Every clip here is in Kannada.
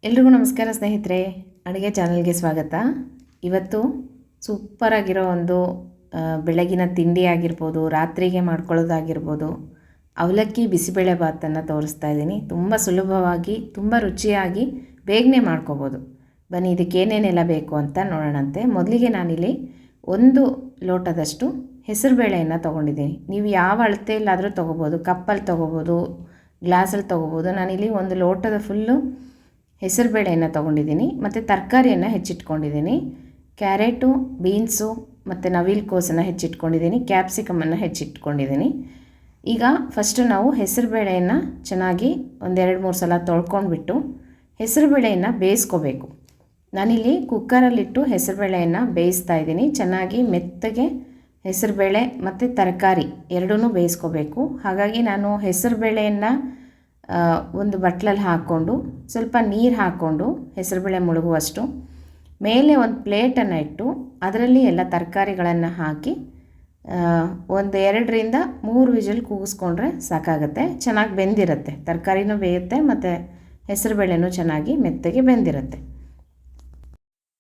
ಎಲ್ರಿಗೂ ನಮಸ್ಕಾರ ಸ್ನೇಹಿತರೆ, ಅಡುಗೆ ಚಾನಲ್ಗೆ ಸ್ವಾಗತ. ಇವತ್ತು ಸೂಪರಾಗಿರೋ ಒಂದು ಬೆಳಗಿನ ತಿಂಡಿ ಆಗಿರ್ಬೋದು, ರಾತ್ರಿಗೆ ಮಾಡ್ಕೊಳ್ಳೋದಾಗಿರ್ಬೋದು, ಅವಲಕ್ಕಿ ಬಿಸಿಬೇಳೆ ಬಾತನ್ನು ತೋರಿಸ್ತಾ ಇದ್ದೀನಿ. ತುಂಬ ಸುಲಭವಾಗಿ, ತುಂಬ ರುಚಿಯಾಗಿ ಬೇಗನೆ ಮಾಡ್ಕೋಬೋದು. ಬನ್ನಿ ಇದಕ್ಕೆ ಏನೇನೆಲ್ಲ ಬೇಕು ಅಂತ ನೋಡೋಣಂತೆ. ಮೊದಲಿಗೆ ನಾನಿಲ್ಲಿ 1 ಲೋಟದಷ್ಟು ಹೆಸರುಬೇಳೆಯನ್ನು ತೊಗೊಂಡಿದ್ದೀನಿ. ನೀವು ಯಾವ ಅಳತೆಯಲ್ಲಾದರೂ ತೊಗೋಬೋದು, ಕಪ್ಪಲ್ಲಿ ತೊಗೋಬೋದು, ಗ್ಲಾಸಲ್ಲಿ ತೊಗೋಬೋದು. ನಾನಿಲ್ಲಿ 1 ಲೋಟದ ಫುಲ್ಲು ಹೆಸರುಬೇಳೆಯನ್ನು ತೊಗೊಂಡಿದ್ದೀನಿ. ಮತ್ತು ತರಕಾರಿಯನ್ನು ಹೆಚ್ಚಿಟ್ಕೊಂಡಿದ್ದೀನಿ. ಕ್ಯಾರೆಟು, ಬೀನ್ಸು ಮತ್ತು ನವಿಲುಕೋಸನ್ನು ಹೆಚ್ಚಿಟ್ಕೊಂಡಿದ್ದೀನಿ. ಕ್ಯಾಪ್ಸಿಕಮನ್ನು ಹೆಚ್ಚಿಟ್ಕೊಂಡಿದ್ದೀನಿ. ಈಗ ಫಸ್ಟು ನಾವು ಹೆಸರುಬೇಳೆಯನ್ನು ಚೆನ್ನಾಗಿ 1-2-3 ಸಲ ತೊಳ್ಕೊಂಡ್ಬಿಟ್ಟು ಹೆಸರುಬೇಳೆಯನ್ನು ಬೇಯಿಸ್ಕೋಬೇಕು. ನಾನಿಲ್ಲಿ ಕುಕ್ಕರಲ್ಲಿಟ್ಟು ಹೆಸರುಬೇಳೆಯನ್ನು ಬೇಯಿಸ್ತಾ ಇದ್ದೀನಿ. ಚೆನ್ನಾಗಿ ಮೆತ್ತಗೆ ಹೆಸರುಬೇಳೆ ಮತ್ತು ತರಕಾರಿ ಎರಡೂ ಬೇಯಿಸ್ಕೋಬೇಕು. ಹಾಗಾಗಿ ನಾನು ಹೆಸರುಬೇಳೆಯನ್ನು ಒಂದು ಬಟ್ಲಲ್ಲಿ ಹಾಕ್ಕೊಂಡು ಸ್ವಲ್ಪ ನೀರು ಹಾಕ್ಕೊಂಡು ಹೆಸರುಬೇಳೆ ಮುಳುಗುವಷ್ಟು ಮೇಲೆ ಒಂದು ಪ್ಲೇಟನ್ನು ಇಟ್ಟು ಅದರಲ್ಲಿ ಎಲ್ಲ ತರಕಾರಿಗಳನ್ನು ಹಾಕಿ 2-3 ವಿಷಲ್ ಕೂಗಿಸ್ಕೊಂಡ್ರೆ ಸಾಕಾಗುತ್ತೆ. ಚೆನ್ನಾಗಿ ಬೆಂದಿರುತ್ತೆ, ತರಕಾರಿನೂ ಬೇಯುತ್ತೆ ಮತ್ತು ಹೆಸರುಬೇಳೆನೂ ಚೆನ್ನಾಗಿ ಮೆತ್ತಗೆ ಬೆಂದಿರುತ್ತೆ.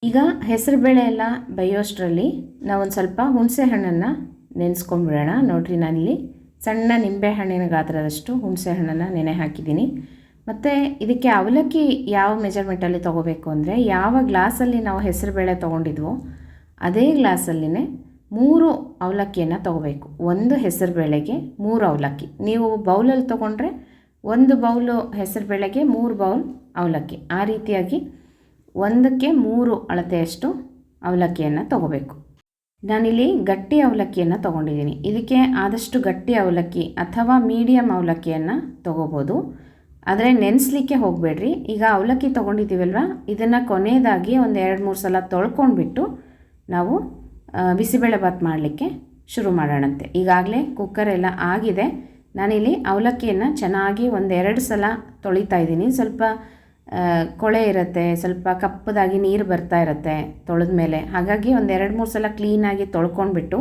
ಈಗ ಹೆಸರುಬೇಳೆ ಎಲ್ಲ ಬೇಯೋಷ್ಟರಲ್ಲಿ ನಾವೊಂದು ಸ್ವಲ್ಪ ಹುಣಸೆ ಹಣ್ಣನ್ನು ನೆನೆಸ್ಕೊಂಡ್ಬಿಡೋಣ. ನೋಡಿರಿ, ನಾನಿಲ್ಲಿ ಸಣ್ಣ ನಿಂಬೆ ಹಣ್ಣಿನ ಗಾತ್ರದಷ್ಟು ಹುಣಸೆ ಹಣ್ಣನ್ನು ನೆನೆ ಹಾಕಿದ್ದೀನಿ. ಮತ್ತು ಇದಕ್ಕೆ ಅವಲಕ್ಕಿ ಯಾವ ಮೆಜರ್ಮೆಂಟಲ್ಲಿ ತೊಗೋಬೇಕು ಅಂದರೆ, ಯಾವ ಗ್ಲಾಸಲ್ಲಿ ನಾವು ಹೆಸರುಬೇಳೆ ತೊಗೊಂಡಿದ್ವೋ ಅದೇ ಗ್ಲಾಸಲ್ಲಿನೇ 3 ಅವಲಕ್ಕಿಯನ್ನು ತೊಗೋಬೇಕು. 1 ಹೆಸರುಬೇಳೆಗೆ 3 ಅವಲಕ್ಕಿ. ನೀವು ಬೌಲಲ್ಲಿ ತೊಗೊಂಡ್ರೆ 1 ಬೌಲು ಹೆಸರುಬೇಳೆಗೆ 3 ಬೌಲ್ ಅವಲಕ್ಕಿ. ಆ ರೀತಿಯಾಗಿ 1ಕ್ಕೆ 3 ಅಳತೆಯಷ್ಟು ಅವಲಕ್ಕಿಯನ್ನು ತೊಗೋಬೇಕು. ನಾನಿಲ್ಲಿ ಗಟ್ಟಿ ಅವಲಕ್ಕಿಯನ್ನು ತೊಗೊಂಡಿದ್ದೀನಿ. ಇದಕ್ಕೆ ಆದಷ್ಟು ಗಟ್ಟಿ ಅವಲಕ್ಕಿ ಅಥವಾ ಮೀಡಿಯಮ್ ಅವಲಕ್ಕಿಯನ್ನು ತೊಗೋಬೋದು. ಆದರೆ ನೆನೆಸ್ಲಿಕ್ಕೆ ಹೋಗಬೇಡ್ರಿ. ಈಗ ಅವಲಕ್ಕಿ ತೊಗೊಂಡಿದ್ದೀವಲ್ವ, ಇದನ್ನು ಕೊನೆಯದಾಗಿ 1-2-3 ಸಲ ತೊಳ್ಕೊಂಡ್ಬಿಟ್ಟು ನಾವು ಬಿಸಿಬೇಳೆ ಬಾತ್ ಮಾಡಲಿಕ್ಕೆ ಶುರು ಮಾಡೋಣಂತೆ. ಈಗಾಗಲೇ ಕುಕ್ಕರ್ ಎಲ್ಲ ಆಗಿದೆ. ನಾನಿಲ್ಲಿ ಅವಲಕ್ಕಿಯನ್ನು ಚೆನ್ನಾಗಿ 1-2 ಸಲ ತೊಳಿತಾ ಇದ್ದೀನಿ. ಸ್ವಲ್ಪ ಕೊಳೆ ಇರುತ್ತೆ, ಸ್ವಲ್ಪ ಕಪ್ಪದಾಗಿ ನೀರು ಬರ್ತಾ ಇರುತ್ತೆ ತೊಳೆದ ಮೇಲೆ. ಹಾಗಾಗಿ 1-2-3 ಸಲ ಕ್ಲೀನಾಗಿ ತೊಳ್ಕೊಂಡ್ಬಿಟ್ಟು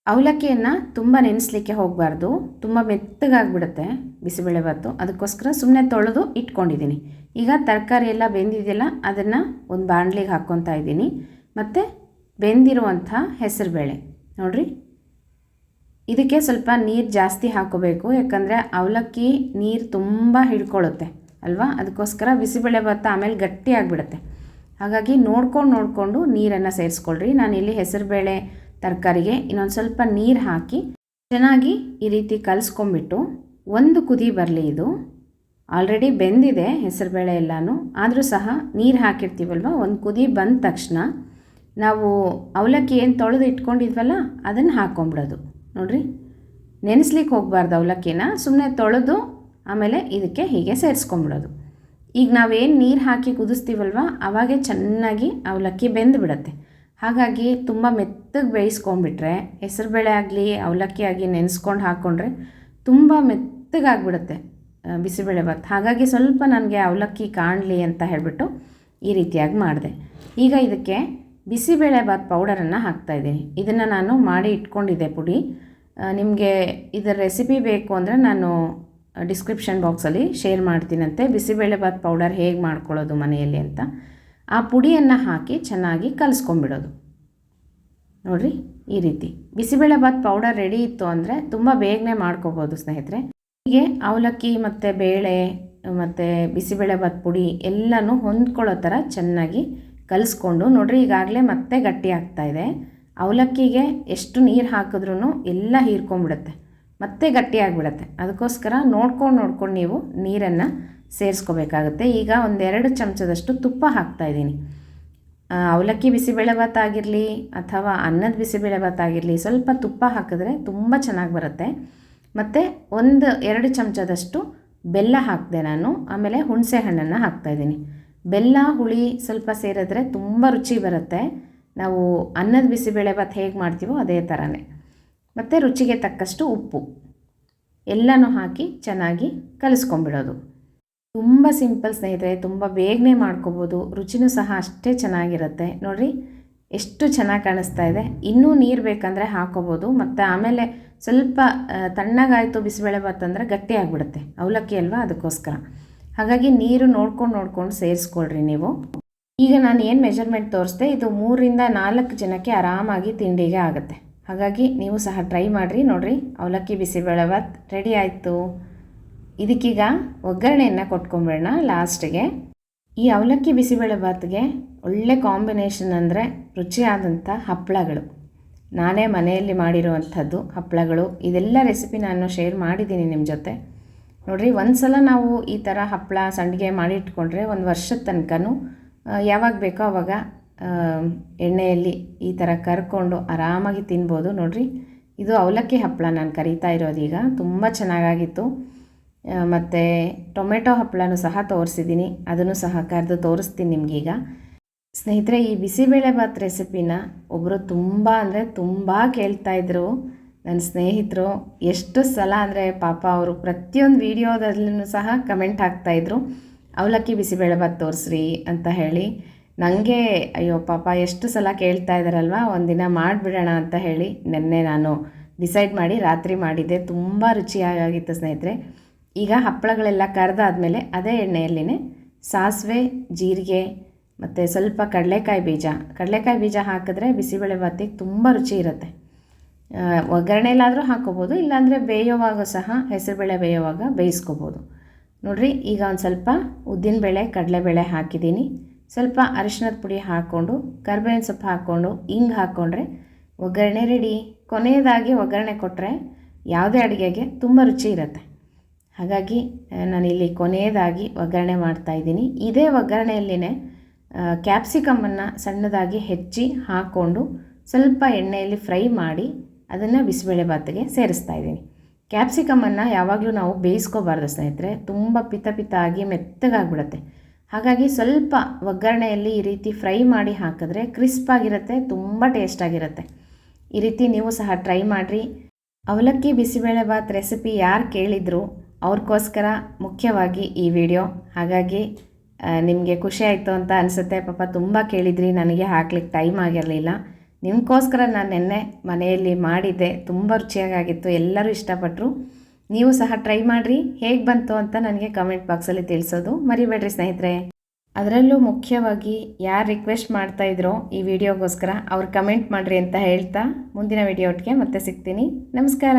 ಅವಲಕ್ಕಿಯನ್ನು ತುಂಬ ನೆನೆಸ್ಲಿಕ್ಕೆ ಹೋಗಬಾರ್ದು, ತುಂಬ ಮೆತ್ತಗಾಗ್ಬಿಡುತ್ತೆ ಬಿಸಿಬೇಳೆ ಬಾತು. ಅದಕ್ಕೋಸ್ಕರ ಸುಮ್ಮನೆ ತೊಳೆದು ಇಟ್ಕೊಂಡಿದ್ದೀನಿ. ಈಗ ತರಕಾರಿ ಎಲ್ಲ ಬೆಂದಿದೆಯಲ್ಲ, ಅದನ್ನು ಒಂದು ಬಾಣಲಿಗೆ ಹಾಕ್ಕೊತಾ ಇದ್ದೀನಿ. ಮತ್ತು ಬೆಂದಿರುವಂಥ ಹೆಸರುಬೇಳೆ ನೋಡಿರಿ, ಇದಕ್ಕೆ ಸ್ವಲ್ಪ ನೀರು ಜಾಸ್ತಿ ಹಾಕೋಬೇಕು. ಯಾಕಂದರೆ ಅವಲಕ್ಕಿ ನೀರು ತುಂಬ ಹಿಡ್ಕೊಳ್ಳುತ್ತೆ ಅಲ್ವಾ, ಅದಕ್ಕೋಸ್ಕರ ಬಿಸಿಬೇಳೆ ಭಾತ ಆಮೇಲೆ ಗಟ್ಟಿ ಆಗಿಬಿಡುತ್ತೆ. ಹಾಗಾಗಿ ನೋಡಿಕೊಂಡು ನೀರನ್ನು ಸೇರಿಸ್ಕೊಳ್ರಿ. ನಾನಿಲ್ಲಿ ಹೆಸರುಬೇಳೆ ತರಕಾರಿಗೆ ಇನ್ನೊಂದು ಸ್ವಲ್ಪ ನೀರು ಹಾಕಿ ಚೆನ್ನಾಗಿ ಈ ರೀತಿ ಕಲಿಸ್ಕೊಂಬಿಟ್ಟು 1 ಕುದಿ ಬರಲಿ. ಇದು ಆಲ್ರೆಡಿ ಬೆಂದಿದೆ ಹೆಸರುಬೇಳೆ ಎಲ್ಲನೂ, ಆದರೂ ಸಹ ನೀರು ಹಾಕಿರ್ತೀವಲ್ವ, 1 ಕುದಿ ಬಂದ ತಕ್ಷಣ ನಾವು ಅವಲಕ್ಕಿ ಏನು ತೊಳೆದು ಇಟ್ಕೊಂಡಿದ್ವಲ್ಲ ಅದನ್ನು ಹಾಕ್ಕೊಂಬಿಡೋದು. ನೋಡಿರಿ, ನೆನೆಸ್ಲಿಕ್ಕೆ ಹೋಗಬಾರ್ದು ಅವಲಕ್ಕಿನ, ಸುಮ್ಮನೆ ತೊಳೆದು ಆಮೇಲೆ ಇದಕ್ಕೆ ಹೀಗೆ ಸೇರಿಸ್ಕೊಂಬಿಡೋದು. ಈಗ ನಾವೇನು ನೀರು ಹಾಕಿ ಕುದಿಸ್ತೀವಲ್ವ, ಆವಾಗೇ ಚೆನ್ನಾಗಿ ಅವಲಕ್ಕಿ ಬೆಂದುಬಿಡತ್ತೆ. ಹಾಗಾಗಿ ತುಂಬ ಮೆತ್ತಗೆ ಬೇಯಿಸ್ಕೊಂಡ್ಬಿಟ್ರೆ, ಹೆಸರುಬೇಳೆ ಆಗಲಿ ಅವಲಕ್ಕಿ ಆಗಿ ನೆನೆಸ್ಕೊಂಡು ಹಾಕ್ಕೊಂಡ್ರೆ ತುಂಬ ಮೆತ್ತಗಾಗ್ಬಿಡುತ್ತೆ ಬಿಸಿಬೇಳೆ ಬಾತ್. ಹಾಗಾಗಿ ಸ್ವಲ್ಪ ನನಗೆ ಅವಲಕ್ಕಿ ಕಾಣಲಿ ಅಂತ ಹೇಳಿಬಿಟ್ಟು ಈ ರೀತಿಯಾಗಿ ಮಾಡಿದೆ. ಈಗ ಇದಕ್ಕೆ ಬಿಸಿಬೇಳೆ ಬಾತ್ ಪೌಡರನ್ನು ಹಾಕ್ತಾಯಿದ್ದೀನಿ. ಇದನ್ನು ನಾನು ಮಾಡಿ ಇಟ್ಕೊಂಡಿದ್ದೆ ಪುಡಿ. ನಿಮಗೆ ಇದರ ರೆಸಿಪಿ ಬೇಕು ಅಂದರೆ ನಾನು ಡಿಸ್ಕ್ರಿಪ್ಷನ್ ಬಾಕ್ಸಲ್ಲಿ ಶೇರ್ ಮಾಡ್ತೀನಂತೆ, ಬಿಸಿಬೇಳೆ ಬಾತ್ ಪೌಡರ್ ಹೇಗೆ ಮಾಡ್ಕೊಳ್ಳೋದು ಮನೆಯಲ್ಲಿ ಅಂತ. ಆ ಪುಡಿಯನ್ನು ಹಾಕಿ ಚೆನ್ನಾಗಿ ಕಲಿಸ್ಕೊಂಬಿಡೋದು. ನೋಡಿರಿ, ಈ ರೀತಿ ಬಿಸಿಬೇಳೆ ಬಾತ್ ಪೌಡರ್ ರೆಡಿ ಇತ್ತು ಅಂದರೆ ತುಂಬ ಬೇಗನೆ ಮಾಡ್ಕೋಬೋದು ಸ್ನೇಹಿತರೆ. ಹೀಗೆ ಅವಲಕ್ಕಿ ಮತ್ತು ಬೇಳೆ ಮತ್ತು ಬಿಸಿಬೇಳೆ ಬಾತ್ ಪುಡಿ ಎಲ್ಲನೂ ಹೊಂದ್ಕೊಳ್ಳೋ ಥರ ಚೆನ್ನಾಗಿ ಕಲಿಸ್ಕೊಂಡು, ನೋಡಿರಿ ಈಗಾಗಲೇ ಮತ್ತೆ ಗಟ್ಟಿ ಆಗ್ತಾಯಿದೆ. ಅವಲಕ್ಕಿಗೆ ಎಷ್ಟು ನೀರು ಹಾಕಿದ್ರೂ ಎಲ್ಲ ಹೀರ್ಕೊಂಡ್ಬಿಡುತ್ತೆ, ಮತ್ತೆ ಗಟ್ಟಿ ಆಗಿಬಿಡುತ್ತೆ. ಅದಕ್ಕೋಸ್ಕರ ನೋಡ್ಕೊಂಡು ನೀವು ನೀರನ್ನು ಸೇರಿಸ್ಕೋಬೇಕಾಗುತ್ತೆ. ಈಗ 1-2 ಚಮಚದಷ್ಟು ತುಪ್ಪ ಹಾಕ್ತಾಯಿದ್ದೀನಿ. ಅವಲಕ್ಕಿ ಬಿಸಿಬೇಳೆ ಬಾತ್ ಆಗಿರಲಿ ಅಥವಾ ಅನ್ನದ ಬಿಸಿಬೇಳೆ ಬಾತ್ ಆಗಿರಲಿ, ಸ್ವಲ್ಪ ತುಪ್ಪ ಹಾಕಿದ್ರೆ ತುಂಬ ಚೆನ್ನಾಗಿ ಬರುತ್ತೆ. ಮತ್ತು 1-2 ಚಮಚದಷ್ಟು ಬೆಲ್ಲ ಹಾಕಿದೆ ನಾನು. ಆಮೇಲೆ ಹುಣಸೆ ಹಣ್ಣನ್ನು ಹಾಕ್ತಾಯಿದ್ದೀನಿ. ಬೆಲ್ಲ ಹುಳಿ ಸ್ವಲ್ಪ ಸೇರಿದ್ರೆ ತುಂಬ ರುಚಿ ಬರುತ್ತೆ. ನಾವು ಅನ್ನದ ಬಿಸಿಬೇಳೆ ಬಾತ್ ಹೇಗೆ ಮಾಡ್ತೀವೋ ಅದೇ ಥರನೇ. ಮತ್ತು ರುಚಿಗೆ ತಕ್ಕಷ್ಟು ಉಪ್ಪು ಎಲ್ಲನೂ ಹಾಕಿ ಚೆನ್ನಾಗಿ ಕಲಿಸ್ಕೊಂಬಿಡೋದು. ತುಂಬ ಸಿಂಪಲ್ ಸ್ನೇಹಿತರೆ, ತುಂಬ ಬೇಗನೆ ಮಾಡ್ಕೋಬೋದು. ರುಚಿನೂ ಸಹ ಅಷ್ಟೇ ಚೆನ್ನಾಗಿರುತ್ತೆ. ನೋಡಿರಿ ಎಷ್ಟು ಚೆನ್ನಾಗಿ ಕಾಣಿಸ್ತಾ ಇದೆ. ಇನ್ನೂ ನೀರು ಬೇಕಂದರೆ ಹಾಕೋಬೋದು. ಮತ್ತು ಆಮೇಲೆ ಸ್ವಲ್ಪ ತಣ್ಣಗಾಯಿತು ಬಿಸಿಬೇಳೆ ಬಾತ್ ಅಂದರೆ ಗಟ್ಟಿ ಆಗಿಬಿಡುತ್ತೆ ಅವಲಕ್ಕಿ ಅಲ್ವಾ, ಅದಕ್ಕೋಸ್ಕರ. ಹಾಗಾಗಿ ನೀರು ನೋಡ್ಕೊಂಡು ಸೇರಿಸ್ಕೊಳ್ರಿ ನೀವು. ಈಗ ನಾನು ಏನು ಮೆಜರ್ಮೆಂಟ್ ತೋರಿಸ್ದೆ ಇದು 3-4 ಜನಕ್ಕೆ ಆರಾಮಾಗಿ ತಿಂಡಿಗೆ ಆಗುತ್ತೆ. ಹಾಗಾಗಿ ನೀವು ಸಹ ಟ್ರೈ ಮಾಡಿರಿ. ನೋಡಿರಿ, ಅವಲಕ್ಕಿ ಬಿಸಿಬೇಳೆಭಾತ್ ರೆಡಿ ಆಯಿತು. ಇದಕ್ಕೀಗ ಒಗ್ಗರಣೆಯನ್ನು ಕೊಟ್ಕೊಂಬಿಡೋಣ ಲಾಸ್ಟಿಗೆ. ಈ ಅವಲಕ್ಕಿ ಬಿಸಿಬೇಳೆಭಾತ್ಗೆ ಒಳ್ಳೆ ಕಾಂಬಿನೇಷನ್ ಅಂದರೆ ರುಚಿಯಾದಂಥ ಹಪ್ಪಳಗಳು. ನಾನೇ ಮನೆಯಲ್ಲಿ ಮಾಡಿರುವಂಥದ್ದು ಹಪ್ಪಳಗಳು. ಇದೆಲ್ಲ ರೆಸಿಪಿ ನಾನು ಶೇರ್ ಮಾಡಿದ್ದೀನಿ ನಿಮ್ಮ ಜೊತೆ. ನೋಡಿರಿ, ಒಂದು ಸಲ ನಾವು ಈ ಥರ ಹಪ್ಪಳ ಸಂಡಿಗೆ ಮಾಡಿಟ್ಕೊಂಡ್ರೆ ಒಂದು ವರ್ಷದ ತನಕನೂ ಯಾವಾಗ ಬೇಕೋ ಆವಾಗ ಎಣ್ಣೆಯಲ್ಲಿ ಈ ಥರ ಕರ್ಕೊಂಡು ಆರಾಮಾಗಿ ತಿನ್ಬೋದು. ನೋಡಿರಿ, ಇದು ಅವಲಕ್ಕಿ ಹಪ್ಪಳ ನಾನು ಕರಿತಾ ಇರೋದೀಗ. ತುಂಬ ಚೆನ್ನಾಗಾಗಿತ್ತು. ಮತ್ತು ಟೊಮೆಟೊ ಹಪ್ಪಳನೂ ಸಹ ತೋರಿಸಿದ್ದೀನಿ, ಅದನ್ನು ಸಹ ಕರೆದು ತೋರಿಸ್ತೀನಿ ನಿಮಗೀಗ. ಸ್ನೇಹಿತರೆ, ಈ ಬಿಸಿಬೇಳೆಭಾತ್ ರೆಸಿಪಿನ ಒಬ್ಬರು ತುಂಬ ಕೇಳ್ತಾಯಿದ್ರು ನನ್ನ ಸ್ನೇಹಿತರು. ಎಷ್ಟು ಸಲ ಅಂದರೆ ಪಾಪ ಅವರು ಪ್ರತಿಯೊಂದು ವೀಡಿಯೋದಲ್ಲೂ ಸಹ ಕಮೆಂಟ್ ಹಾಕ್ತಾಯಿದ್ರು, ಅವಲಕ್ಕಿ ಬಿಸಿಬೇಳೆಭಾತ್ ತೋರಿಸ್ರಿ ಅಂತ ಹೇಳಿ. ನನಗೆ ಅಯ್ಯೋ ಪಾಪ ಎಷ್ಟು ಸಲ ಕೇಳ್ತಾ ಇದ್ದಾರಲ್ವ, ಒಂದಿನ ಮಾಡಿಬಿಡೋಣ ಅಂತ ಹೇಳಿ ನೆನ್ನೆ ನಾನು ಡಿಸೈಡ್ ಮಾಡಿ ರಾತ್ರಿ ಮಾಡಿದ್ದೆ. ತುಂಬ ರುಚಿಯಾಗಿತ್ತು ಸ್ನೇಹಿತರೆ. ಈಗ ಹಪ್ಪಳಗಳೆಲ್ಲ ಕರೆದಾದ್ಮೇಲೆ ಅದೇ ಎಣ್ಣೆಯಲ್ಲಿನೇ ಸಾಸಿವೆ, ಜೀರಿಗೆ ಮತ್ತು ಸ್ವಲ್ಪ ಕಡಲೆಕಾಯಿ ಬೀಜ ಹಾಕಿದ್ರೆ ಬಿಸಿಬೇಳೆಭಾತಿಗೆ ತುಂಬ ರುಚಿ ಇರುತ್ತೆ. ಒಗ್ಗರಣೆಲಾದರೂ ಹಾಕ್ಕೋಬೋದು, ಇಲ್ಲಾಂದರೆ ಬೇಯೋವಾಗ ಸಹ ಹೆಸರುಬೇಳೆ ಬೇಯೋವಾಗ ಬೇಯಿಸ್ಕೋಬೋದು. ನೋಡಿರಿ, ಈಗ ಒಂದು ಸ್ವಲ್ಪ ಉದ್ದಿನಬೇಳೆ ಕಡಲೆಬೇಳೆ ಹಾಕಿದ್ದೀನಿ. ಸ್ವಲ್ಪ ಅರಿಶಿಣದ ಪುಡಿ ಹಾಕ್ಕೊಂಡು ಕರಿಬೇವಿನ ಸೊಪ್ಪು ಹಾಕ್ಕೊಂಡು ಹಿಂಗೆ ಹಾಕ್ಕೊಂಡ್ರೆ ಒಗ್ಗರಣೆ ರೆಡಿ. ಕೊನೆಯದಾಗಿ ಒಗ್ಗರಣೆ ಕೊಟ್ಟರೆ ಯಾವುದೇ ಅಡುಗೆಗೆ ತುಂಬ ರುಚಿ ಇರುತ್ತೆ. ಹಾಗಾಗಿ ನಾನಿಲ್ಲಿ ಕೊನೆಯದಾಗಿ ಒಗ್ಗರಣೆ ಮಾಡ್ತಾಯಿದ್ದೀನಿ. ಇದೇ ಒಗ್ಗರಣೆಯಲ್ಲಿನೇ ಕ್ಯಾಪ್ಸಿಕಮ್ಮನ್ನು ಸಣ್ಣದಾಗಿ ಹೆಚ್ಚಿ ಹಾಕ್ಕೊಂಡು ಸ್ವಲ್ಪ ಎಣ್ಣೆಯಲ್ಲಿ ಫ್ರೈ ಮಾಡಿ ಅದನ್ನು ಬಿಸಿಬೇಳೆಭಾತಿಗೆ ಸೇರಿಸ್ತಾ ಇದ್ದೀನಿ. ಕ್ಯಾಪ್ಸಿಕಮ್ಮನ್ನು ಯಾವಾಗಲೂ ನಾವು ಬೇಯಿಸ್ಕೋಬಾರ್ದು ಸ್ನೇಹಿತರೆ, ತುಂಬ ಪಿತ ಆಗಿ ಮೆತ್ತಗಾಗ್ಬಿಡುತ್ತೆ. ಹಾಗಾಗಿ ಸ್ವಲ್ಪ ಒಗ್ಗರಣೆಯಲ್ಲಿ ಈ ರೀತಿ ಫ್ರೈ ಮಾಡಿ ಹಾಕಿದ್ರೆ ಕ್ರಿಸ್ಪಾಗಿರುತ್ತೆ, ತುಂಬ ಟೇಸ್ಟಾಗಿರುತ್ತೆ. ಈ ರೀತಿ ನೀವು ಸಹ ಟ್ರೈ ಮಾಡಿರಿ. ಅವಲಕ್ಕಿ ಬಿಸಿಬೇಳೆಭಾತ್ ರೆಸಿಪಿ ಯಾರು ಕೇಳಿದ್ರು ಅವ್ರಿಗೋಸ್ಕರ ಮುಖ್ಯವಾಗಿ ಈ ವಿಡಿಯೋ. ಹಾಗಾಗಿ ನಿಮಗೆ ಖುಷಿ ಆಯಿತು ಅಂತ ಅನಿಸುತ್ತೆ. ಪಾಪ ತುಂಬ ಕೇಳಿದ್ರಿ, ನನಗೆ ಹಾಕ್ಲಿಕ್ಕೆ ಟೈಮ್ ಆಗಿರಲಿಲ್ಲ. ನಿಮಗೋಸ್ಕರ ನಾನು ನೆನ್ನೆ ಮನೆಯಲ್ಲಿ ಮಾಡಿದ್ದೆ. ತುಂಬ ರುಚಿಯಾಗಿತ್ತು, ಎಲ್ಲರೂ ಇಷ್ಟಪಟ್ಟರು. ನೀವು ಸಹ ಟ್ರೈ ಮಾಡಿರಿ. ಹೇಗೆ ಬಂತು ಅಂತ ನನಗೆ ಕಮೆಂಟ್ ಬಾಕ್ಸಲ್ಲಿ ತಿಳಿಸೋದು ಮರಿಬೇಡ್ರಿ ಸ್ನೇಹಿತರೆ. ಅದರಲ್ಲೂ ಮುಖ್ಯವಾಗಿ ಯಾರು ರಿಕ್ವೆಸ್ಟ್ ಮಾಡ್ತಾಯಿದ್ರೋ ಈ ವಿಡಿಯೋಗೋಸ್ಕರ ಅವ್ರು ಕಮೆಂಟ್ ಮಾಡಿರಿ ಅಂತ ಹೇಳ್ತಾ ಮುಂದಿನ ವಿಡಿಯೋ ಒಟ್ಟಿಗೆ ಮತ್ತೆ ಸಿಗ್ತೀನಿ. ನಮಸ್ಕಾರ.